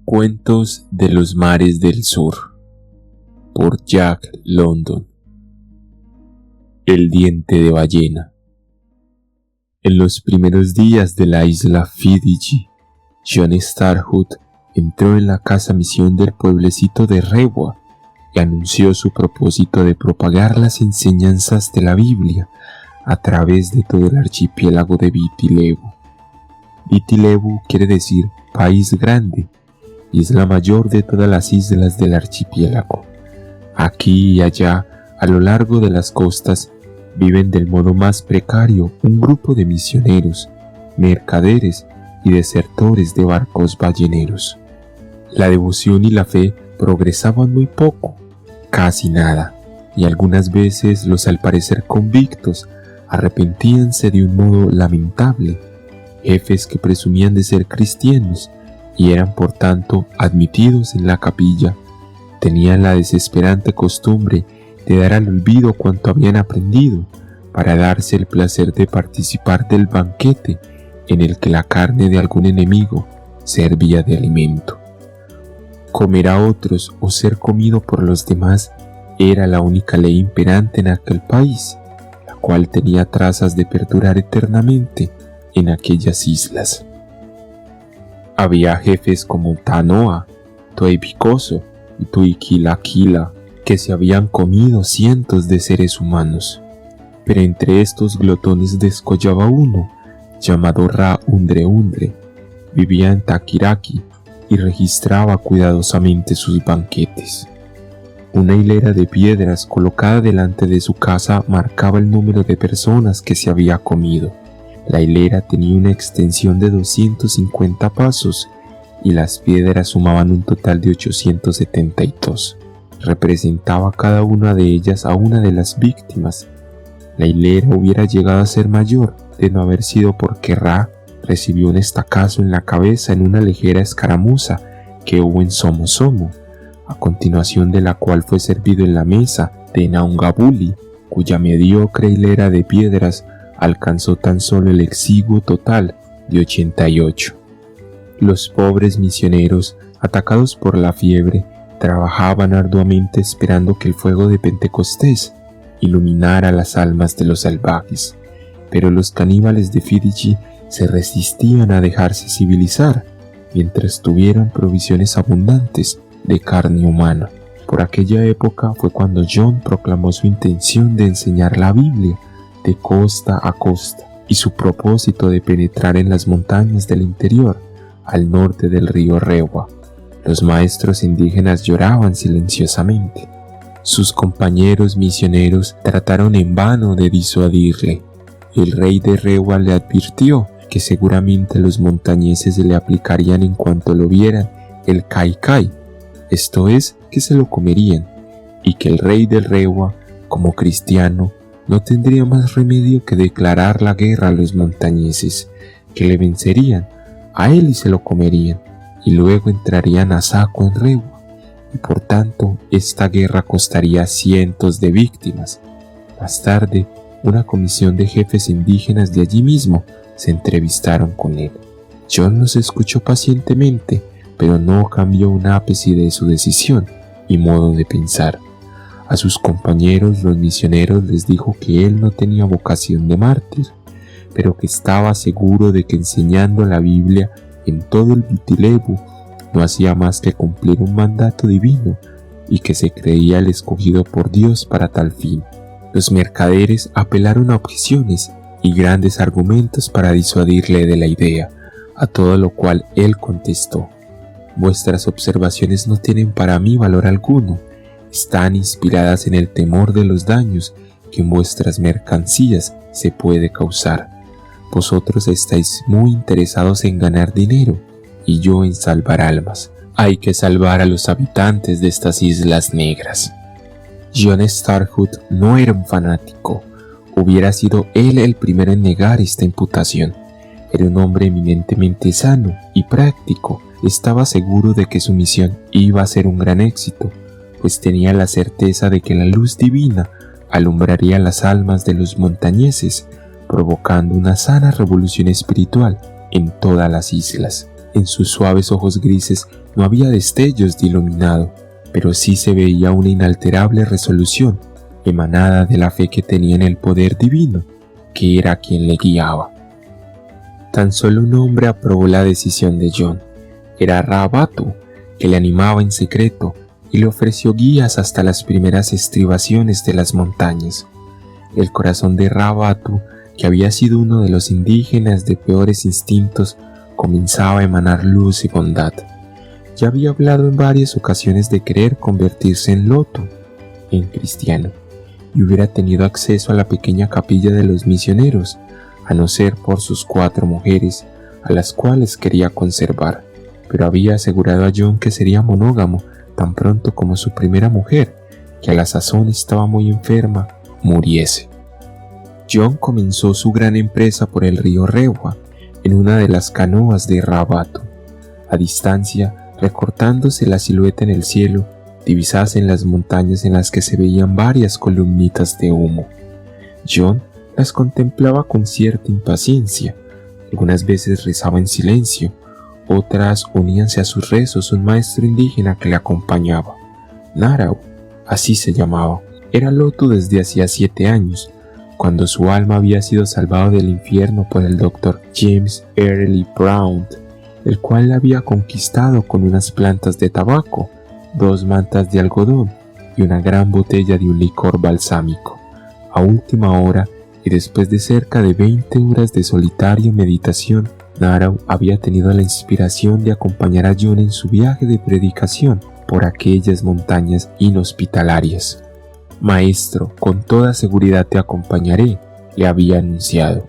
Cuentos de los mares del sur, por Jack London. El diente de ballena. En los primeros días de la isla Fidji, John Starhood entró en la casa misión del pueblecito de Rewa y anunció su propósito de propagar las enseñanzas de la Biblia a través de todo el archipiélago de Viti Levu. Viti Levu quiere decir país grande, y es la mayor de todas las islas del archipiélago. Aquí y allá, a lo largo de las costas, viven del modo más precario un grupo de misioneros, mercaderes y desertores de barcos balleneros. La devoción y la fe progresaban muy poco, casi nada, y algunas veces los al parecer convictos arrepentíanse de un modo lamentable. Jefes que presumían de ser cristianos y eran por tanto admitidos en la capilla, tenían la desesperante costumbre de dar al olvido cuanto habían aprendido para darse el placer de participar del banquete en el que la carne de algún enemigo servía de alimento. Comer a otros o ser comido por los demás era la única ley imperante en aquel país, la cual tenía trazas de perdurar eternamente en aquellas islas. Había jefes como Tanoa, Toepicoso y Tuiquilaquila que se habían comido cientos de seres humanos, pero entre estos glotones descollaba uno, llamado Ra Undre Undre. Vivía en Takiraki y registraba cuidadosamente sus banquetes. Una hilera de piedras colocada delante de su casa marcaba el número de personas que se había comido. La hilera tenía una extensión de 250 pasos y las piedras sumaban un total de 872. Representaba cada una de ellas a una de las víctimas. La hilera hubiera llegado a ser mayor de no haber sido porque Ra recibió un estacazo en la cabeza en una ligera escaramuza que hubo en Somosomo, a continuación de la cual fue servido en la mesa de Naungabuli, cuya mediocre hilera de piedras alcanzó tan solo el exiguo total de 88. Los pobres misioneros, atacados por la fiebre, trabajaban arduamente esperando que el fuego de Pentecostés iluminara las almas de los salvajes, pero los caníbales de Fidji se resistían a dejarse civilizar mientras tuvieran provisiones abundantes de carne humana. Por aquella época fue cuando John proclamó su intención de enseñar la Biblia de costa a costa y su propósito de penetrar en las montañas del interior al norte del río Rewa. Los maestros indígenas lloraban silenciosamente. Sus compañeros misioneros trataron en vano de disuadirle. El rey de Rewa le advirtió que seguramente los montañeses le aplicarían en cuanto lo vieran el kai-kai, esto es, que se lo comerían, y que el rey de Rewa, como cristiano, no tendría más remedio que declarar la guerra a los montañeses, que le vencerían a él y se lo comerían, y luego entrarían a saco en Rewa, y por tanto esta guerra costaría cientos de víctimas. Más tarde, una comisión de jefes indígenas de allí mismo se entrevistaron con él. John los escuchó pacientemente, pero no cambió un ápice de su decisión y modo de pensar. A sus compañeros los misioneros les dijo que él no tenía vocación de mártir, pero que estaba seguro de que enseñando la Biblia en todo el Viti Levu no hacía más que cumplir un mandato divino y que se creía el escogido por Dios para tal fin. Los mercaderes apelaron a objeciones y grandes argumentos para disuadirle de la idea, a todo lo cual él contestó: «Vuestras observaciones no tienen para mí valor alguno. Están inspiradas en el temor de los daños que en vuestras mercancías se puede causar. Vosotros estáis muy interesados en ganar dinero y yo en salvar almas. Hay que salvar a los habitantes de estas islas negras». John Starhood no era un fanático. Hubiera sido él el primero en negar esta imputación. Era un hombre eminentemente sano y práctico. Estaba seguro de que su misión iba a ser un gran éxito, pues tenía la certeza de que la luz divina alumbraría las almas de los montañeses, provocando una sana revolución espiritual en todas las islas. En sus suaves ojos grises no había destellos de iluminado, pero sí se veía una inalterable resolución emanada de la fe que tenía en el poder divino, que era quien le guiaba. Tan solo un hombre aprobó la decisión de John. Era Ra-Batu, que le animaba en secreto y le ofreció guías hasta las primeras estribaciones de las montañas. El corazón de Ra-Batu, que había sido uno de los indígenas de peores instintos, comenzaba a emanar luz y bondad. Ya había hablado en varias ocasiones de querer convertirse en Lotu, en cristiano, y hubiera tenido acceso a la pequeña capilla de los misioneros, a no ser por sus 4 mujeres, a las cuales quería conservar, pero había asegurado a John que sería monógamo tan pronto como su primera mujer, que a la sazón estaba muy enferma, muriese. John comenzó su gran empresa por el río Rewa, en una de las canoas de Ra-Batu. A distancia, recortándose la silueta en el cielo, divisasen las montañas en las que se veían varias columnitas de humo. John las contemplaba con cierta impaciencia. Algunas veces rezaba en silencio, otras uníanse a sus rezos un maestro indígena que le acompañaba. Narau, así se llamaba, era Lotu desde hacía 7 años, cuando su alma había sido salvado del infierno por el Dr. James Early Brown, el cual la había conquistado con unas plantas de tabaco, 2 mantas de algodón y una gran botella de un licor balsámico. A última hora, y después de cerca de 20 horas de solitaria meditación, Narau había tenido la inspiración de acompañar a John en su viaje de predicación por aquellas montañas inhospitalarias. «Maestro, con toda seguridad te acompañaré», le había anunciado.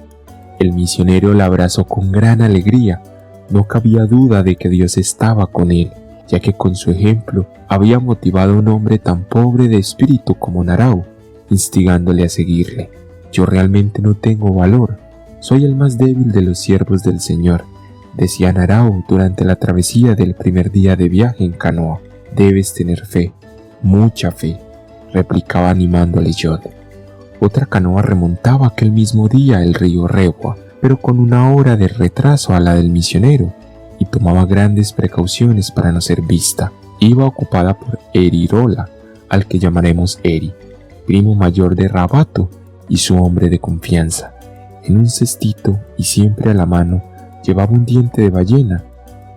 El misionero la abrazó con gran alegría. No cabía duda de que Dios estaba con él, ya que con su ejemplo había motivado a un hombre tan pobre de espíritu como Narau, instigándole a seguirle. «Yo realmente no tengo valor. Soy el más débil de los siervos del Señor», decía Narau durante la travesía del primer día de viaje en canoa. «Debes tener fe, mucha fe», replicaba animándole John. Otra canoa remontaba aquel mismo día el río Rewa, pero con 1 hora de retraso a la del misionero, y tomaba grandes precauciones para no ser vista. Iba ocupada por Erirola, al que llamaremos Eri, primo mayor de Ra-Batu y su hombre de confianza. En un cestito y siempre a la mano llevaba un diente de ballena.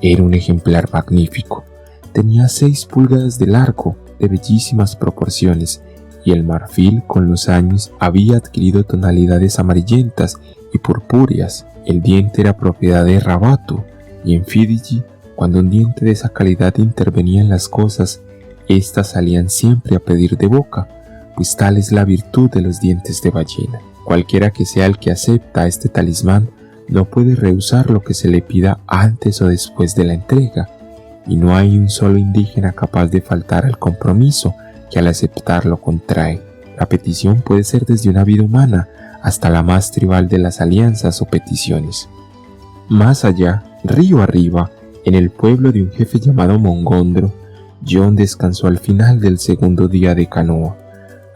Era un ejemplar magnífico. Tenía 6 pulgadas de largo, de bellísimas proporciones, y el marfil con los años había adquirido tonalidades amarillentas y purpúreas. El diente era propiedad de Ra-Batu, y en Fidji, cuando un diente de esa calidad intervenía en las cosas, éstas salían siempre a pedir de boca, pues tal es la virtud de los dientes de ballena. Cualquiera que sea el que acepta este talismán, no puede rehusar lo que se le pida antes o después de la entrega, y no hay un solo indígena capaz de faltar al compromiso que al aceptarlo contrae. La petición puede ser desde una vida humana hasta la más tribal de las alianzas o peticiones. Más allá, río arriba, en el pueblo de un jefe llamado Mongondro, John descansó al final del segundo día de canoa.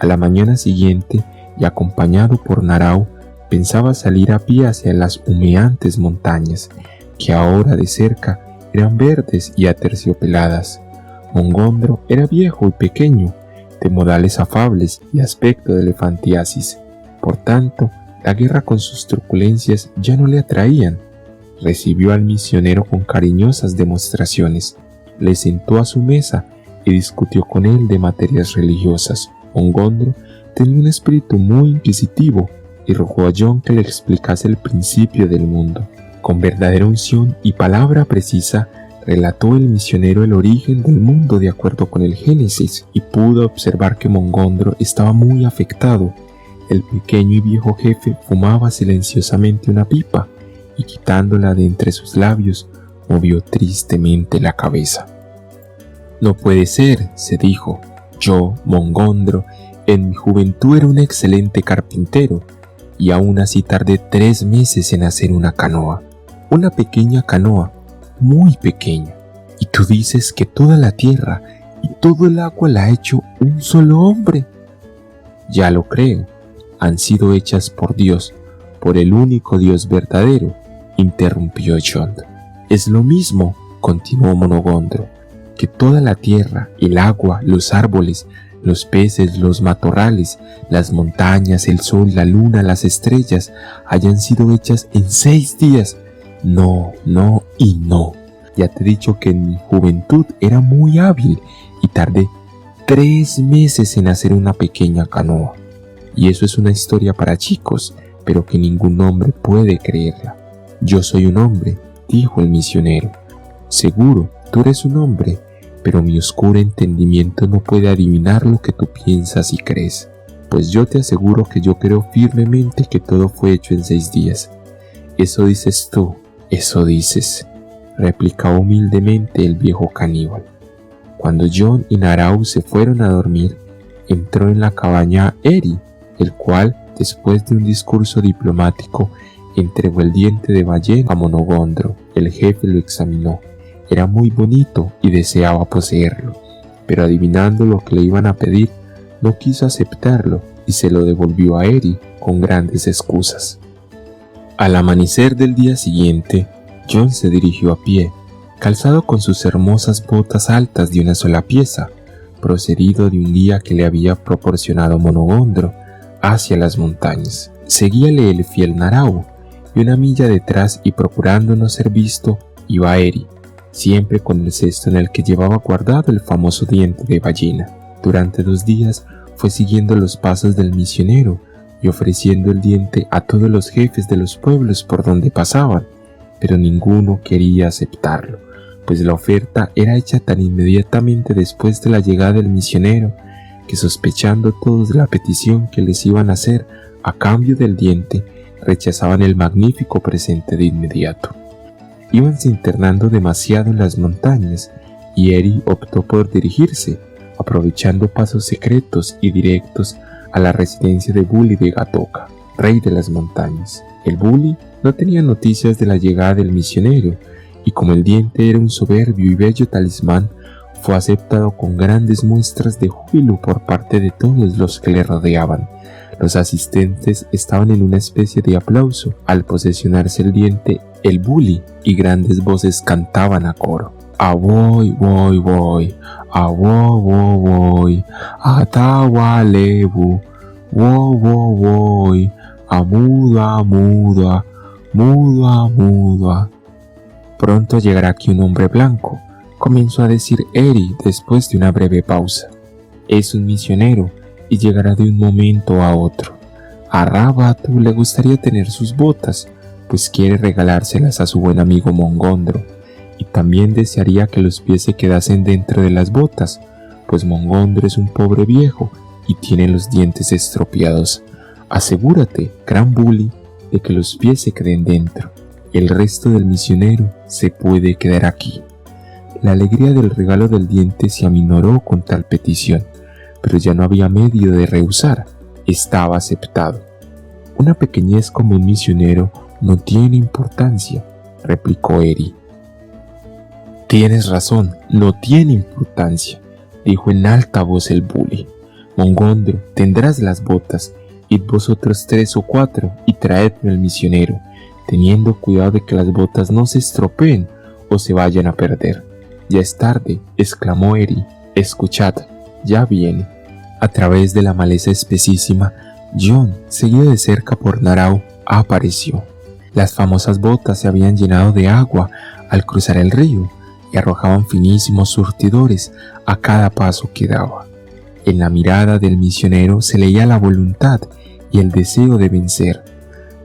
A la mañana siguiente, y acompañado por Narau, pensaba salir a pie hacia las humeantes montañas, que ahora de cerca eran verdes y aterciopeladas. Mongondro era viejo y pequeño, de modales afables y aspecto de elefantiasis. Por tanto, la guerra con sus truculencias ya no le atraían. Recibió al misionero con cariñosas demostraciones, le sentó a su mesa y discutió con él de materias religiosas. Mongondro tenía un espíritu muy inquisitivo y rogó a John que le explicase el principio del mundo. Con verdadera unción y palabra precisa, relató el misionero el origen del mundo de acuerdo con el Génesis, y pudo observar que Mongondro estaba muy afectado. El pequeño y viejo jefe fumaba silenciosamente una pipa, y quitándola de entre sus labios, movió tristemente la cabeza. «No puede ser», se dijo. «Yo, Mongondro, en mi juventud era un excelente carpintero, y aún así tardé 3 meses en hacer una canoa. Una pequeña canoa, muy pequeña. Y tú dices que toda la tierra y todo el agua la ha hecho un solo hombre». «Ya lo creo. Han sido hechas por Dios, por el único Dios verdadero», interrumpió John. Es lo mismo, continuó Monogondro, que toda la tierra, el agua, los árboles, los peces, los matorrales, las montañas, el sol, la luna, las estrellas, hayan sido hechas en 6 días. No, no y no. Ya te he dicho que en mi juventud era muy hábil y tardé 3 meses en hacer una pequeña canoa. Y eso es una historia para chicos, pero que ningún hombre puede creerla. Yo soy un hombre, dijo el misionero. Seguro, tú eres un hombre, pero mi oscuro entendimiento no puede adivinar lo que tú piensas y crees. Pues yo te aseguro que yo creo firmemente que todo fue hecho en 6 días. Eso dices tú, eso dices, replicaba humildemente el viejo caníbal. Cuando John y Narao se fueron a dormir, entró en la cabaña Eri, el cual, después de un discurso diplomático, entregó el diente de ballena a Monogondro. El jefe lo examinó. Era muy bonito y deseaba poseerlo, pero adivinando lo que le iban a pedir, no quiso aceptarlo y se lo devolvió a Eri con grandes excusas. Al amanecer del día siguiente, John se dirigió a pie, calzado con sus hermosas botas altas de una sola pieza, procedido de un guía que le había proporcionado Monogondro, hacia las montañas. Seguíale el fiel Narao, y una milla detrás y procurando no ser visto, iba Eri, siempre con el cesto en el que llevaba guardado el famoso diente de ballena. Durante 2 días fue siguiendo los pasos del misionero y ofreciendo el diente a todos los jefes de los pueblos por donde pasaban, pero ninguno quería aceptarlo, pues la oferta era hecha tan inmediatamente después de la llegada del misionero que, sospechando todos de la petición que les iban a hacer a cambio del diente, rechazaban el magnífico presente de inmediato. Íbanse internando demasiado en las montañas y Eri optó por dirigirse, aprovechando pasos secretos y directos, a la residencia de Buli de Gatoka, rey de las montañas. El Buli no tenía noticias de la llegada del misionero y, como el diente era un soberbio y bello talismán, fue aceptado con grandes muestras de júbilo por parte de todos los que le rodeaban. Los asistentes estaban en una especie de aplauso al posesionarse el diente el Buli, y grandes voces cantaban a coro: "Aboy, boy, boy, abo, bo, boy, atawalebu, wo, bo, boy, amuda, muda, muda, muda". Pronto llegará aquí un hombre blanco, comenzó a decir Eri después de una breve pausa. Es un misionero y llegará de un momento a otro. A Rabatu le gustaría tener sus botas, pues quiere regalárselas a su buen amigo Monogondro, y también desearía que los pies se quedasen dentro de las botas, pues Monogondro es un pobre viejo y tiene los dientes estropeados. Asegúrate, gran Buli, de que los pies se queden dentro. El resto del misionero se puede quedar aquí. La alegría del regalo del diente se aminoró con tal petición, pero ya no había medio de rehusar. Estaba aceptado. Una pequeñez como un misionero no tiene importancia, replicó Eri. Tienes razón, no tiene importancia, dijo en alta voz el Buli. Monogondro, tendrás las botas, id vosotros 3 o 4 y traedme al misionero, teniendo cuidado de que las botas no se estropeen o se vayan a perder. Ya es tarde, exclamó Eri. Escuchad, ya viene. A través de la maleza espesísima, John, seguido de cerca por Narao, apareció. Las famosas botas se habían llenado de agua al cruzar el río y arrojaban finísimos surtidores a cada paso que daba. En la mirada del misionero se leía la voluntad y el deseo de vencer.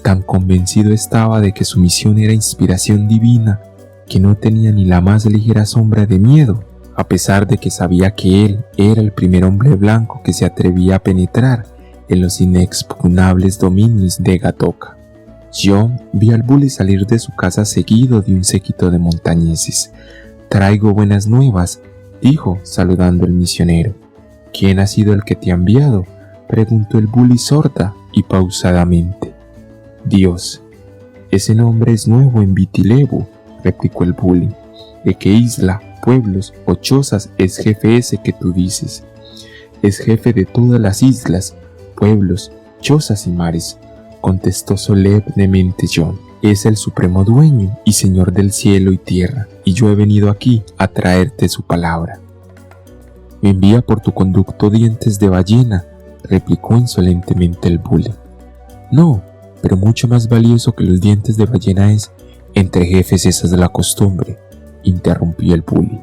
Tan convencido estaba de que su misión era inspiración divina que no tenía ni la más ligera sombra de miedo, a pesar de que sabía que él era el primer hombre blanco que se atrevía a penetrar en los inexpugnables dominios de Gatoka. John vio al Buli salir de su casa seguido de un séquito de montañeses. «Traigo buenas nuevas», dijo, saludando al misionero. «¿Quién ha sido el que te ha enviado?», preguntó el Buli sorda y pausadamente. «Dios. Ese nombre es nuevo en Viti-Levu», replicó el Buli. «¿De qué isla, pueblos o chozas es jefe ese que tú dices?». «Es jefe de todas las islas, pueblos, chozas y mares», contestó solemnemente John. es el supremo dueño y señor del cielo y tierra, y yo he venido aquí a traerte su palabra. Me envía por tu conducto dientes de ballena, replicó insolentemente el bully. No, pero mucho más valioso que los dientes de ballena es, entre jefes esa es la costumbre, interrumpió el bully.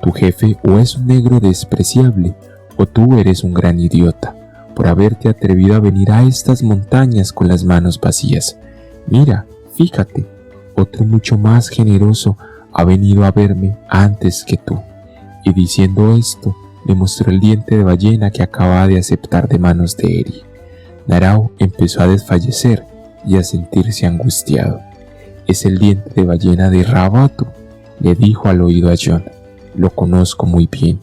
Tu jefe o es un negro despreciable, o tú eres un gran idiota, por haberte atrevido a venir a estas montañas con las manos vacías. Mira, fíjate, otro mucho más generoso ha venido a verme antes que tú. Y diciendo esto, le mostró el diente de ballena que acababa de aceptar de manos de Eri. Narao empezó a desfallecer y a sentirse angustiado. Es el diente de ballena de Rabatu, le dijo al oído a Jon. Lo conozco muy bien,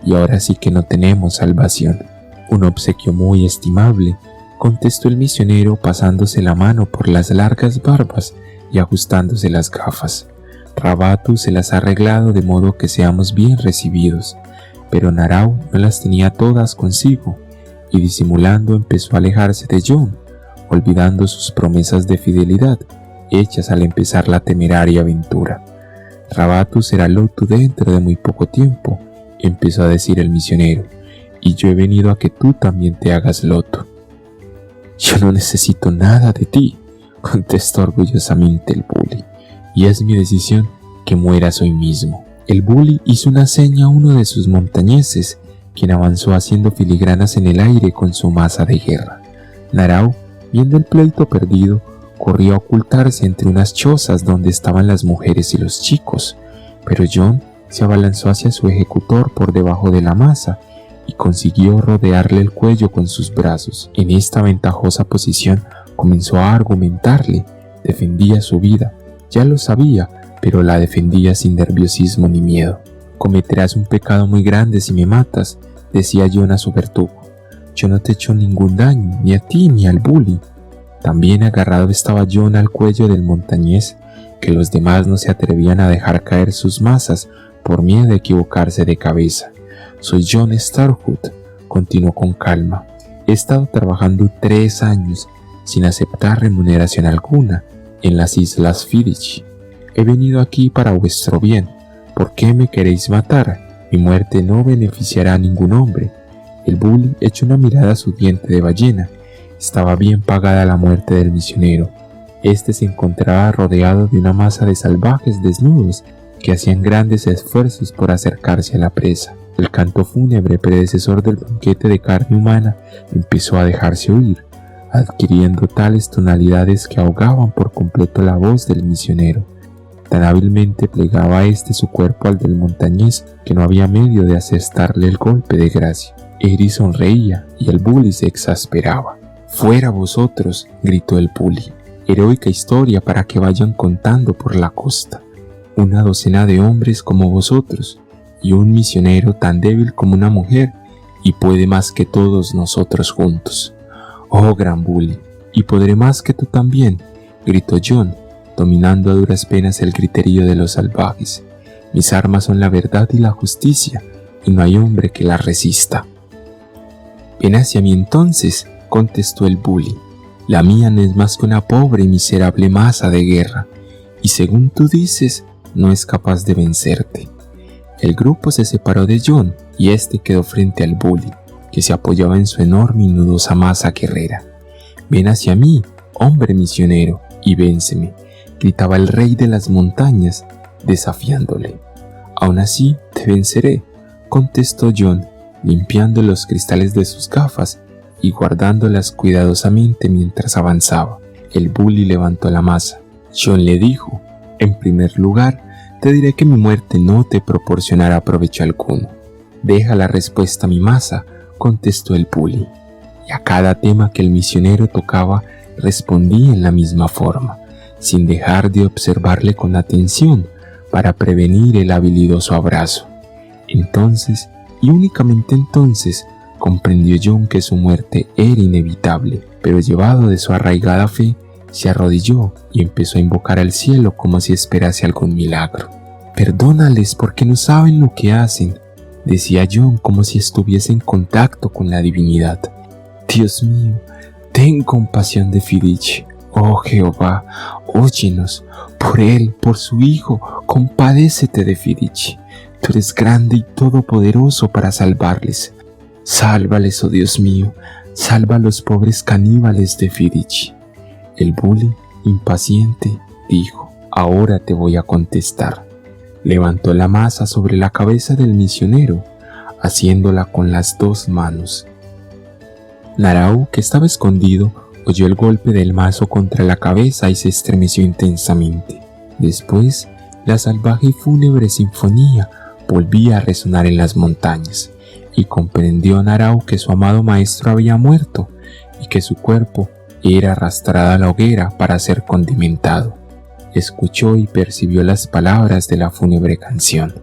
y ahora sí que no tenemos salvación. Un obsequio muy estimable, contestó el misionero pasándose la mano por las largas barbas y ajustándose las gafas. Rabatu se las ha arreglado de modo que seamos bien recibidos, pero Narao no las tenía todas consigo, y disimulando empezó a alejarse de Jon, olvidando sus promesas de fidelidad, hechas al empezar la temeraria aventura. Rabatu será Lotu dentro de muy poco tiempo, empezó a decir el misionero, y yo he venido a que tú también te hagas Lotu. Yo no necesito nada de ti, contestó orgullosamente el bully, y es mi decisión que mueras hoy mismo. El bully hizo una seña a uno de sus montañeses, quien avanzó haciendo filigranas en el aire con su maza de guerra. Narao, viendo el pleito perdido, corrió a ocultarse entre unas chozas donde estaban las mujeres y los chicos, pero Jon se abalanzó hacia su ejecutor por debajo de la masa y consiguió rodearle el cuello con sus brazos. En esta ventajosa posición comenzó a argumentarle, defendía su vida, ya lo sabía, pero la defendía sin nerviosismo ni miedo. Cometerás un pecado muy grande si me matas, decía Jon a su verdugo. Yo no te he hecho ningún daño, ni a ti ni al bully. También agarrado estaba Jon al cuello del montañés, que los demás no se atrevían a dejar caer sus mazas por miedo de equivocarse de cabeza. Soy Jon Starkwood, continuó con calma. He estado trabajando 3 años sin aceptar remuneración alguna en las Islas Fiddich. He venido aquí para vuestro bien. ¿Por qué me queréis matar? Mi muerte no beneficiará a ningún hombre. El bully echó una mirada a su diente de ballena. Estaba bien pagada la muerte del misionero. Este se encontraba rodeado de una masa de salvajes desnudos que hacían grandes esfuerzos por acercarse a la presa. El canto fúnebre predecesor del banquete de carne humana empezó a dejarse oír, adquiriendo tales tonalidades que ahogaban por completo la voz del misionero. Tan hábilmente plegaba su cuerpo al del montañés que no había medio de asestarle el golpe de gracia. Eri sonreía y el bully se exasperaba. «¡Fuera vosotros!», gritó el bully. «Heroica historia para que vayan contando por la costa. Una docena de hombres como vosotros y un misionero tan débil como una mujer y puede más que todos nosotros juntos. Oh, gran bully, y podré más que tú también», gritó Jon, dominando a duras penas el griterío de los salvajes. «Mis armas son la verdad y la justicia, y no hay hombre que las resista». «Ven hacia mí entonces», contestó el bully. «La mía no es más que una pobre y miserable masa de guerra, y según tú dices, no es capaz de vencerte». El grupo se separó de Jon, y quedó frente al bully, que se apoyaba en su enorme y nudosa masa guerrera. «Ven hacia mí, hombre misionero, y vénseme», gritaba el rey de las montañas, desafiándole. «Aún así, te venceré», contestó Jon, limpiando los cristales de sus gafas y guardándolas cuidadosamente mientras avanzaba. El bully levantó la masa. Jon le dijo: «En primer lugar, te diré que mi muerte no te proporcionará provecho alguno». «Deja la respuesta a mi masa», contestó el bully. Y a cada tema que el misionero tocaba, respondía en la misma forma, sin dejar de observarle con atención para prevenir el habilidoso abrazo. Entonces, y únicamente entonces, comprendió Jon que su muerte era inevitable, pero llevado de su arraigada fe, se arrodilló y empezó a invocar al cielo como si esperase algún milagro. «Perdónales porque no saben lo que hacen», decía Jon como si estuviese en contacto con la divinidad. «Dios mío, ten compasión de Fiddich, Oh Jehová, óyenos, por él, por su hijo, compadécete de Fidichi. Tú eres grande y todopoderoso para salvarles. Sálvales, oh Dios mío, salva a los pobres caníbales de Fidichi. El bully, impaciente, dijo: ahora te voy a contestar. Levantó la masa sobre la cabeza del misionero, haciéndola con las dos manos. Narao, que estaba escondido, oyó el golpe del mazo contra la cabeza y se estremeció intensamente. Después, la salvaje y fúnebre sinfonía volvía a resonar en las montañas, y comprendió Narao que su amado maestro había muerto y que su cuerpo era arrastrado a la hoguera para ser condimentado. Escuchó y percibió las palabras de la fúnebre canción.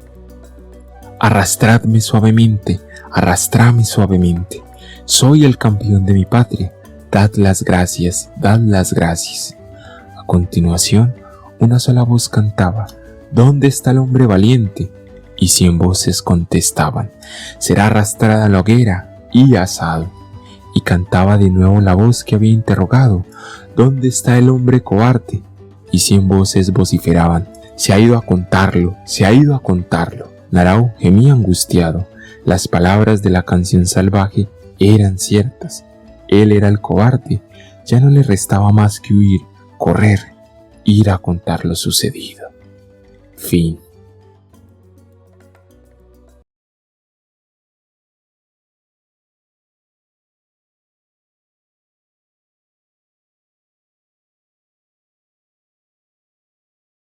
Arrastradme suavemente, arrastradme suavemente. Soy el campeón de mi patria. Dad las gracias, dad las gracias. A continuación, una sola voz cantaba: ¿dónde está el hombre valiente? Y 100 voces contestaban: será arrastrada a la hoguera y asado. Y cantaba de nuevo la voz que había interrogado: ¿dónde está el hombre cobarde? Y 100 voces vociferaban: se ha ido a contarlo, se ha ido a contarlo. Narao gemía angustiado. Las palabras de la canción salvaje eran ciertas. Él era el cobarde. Ya no le restaba más que huir, correr, ir a contar lo sucedido. Fin.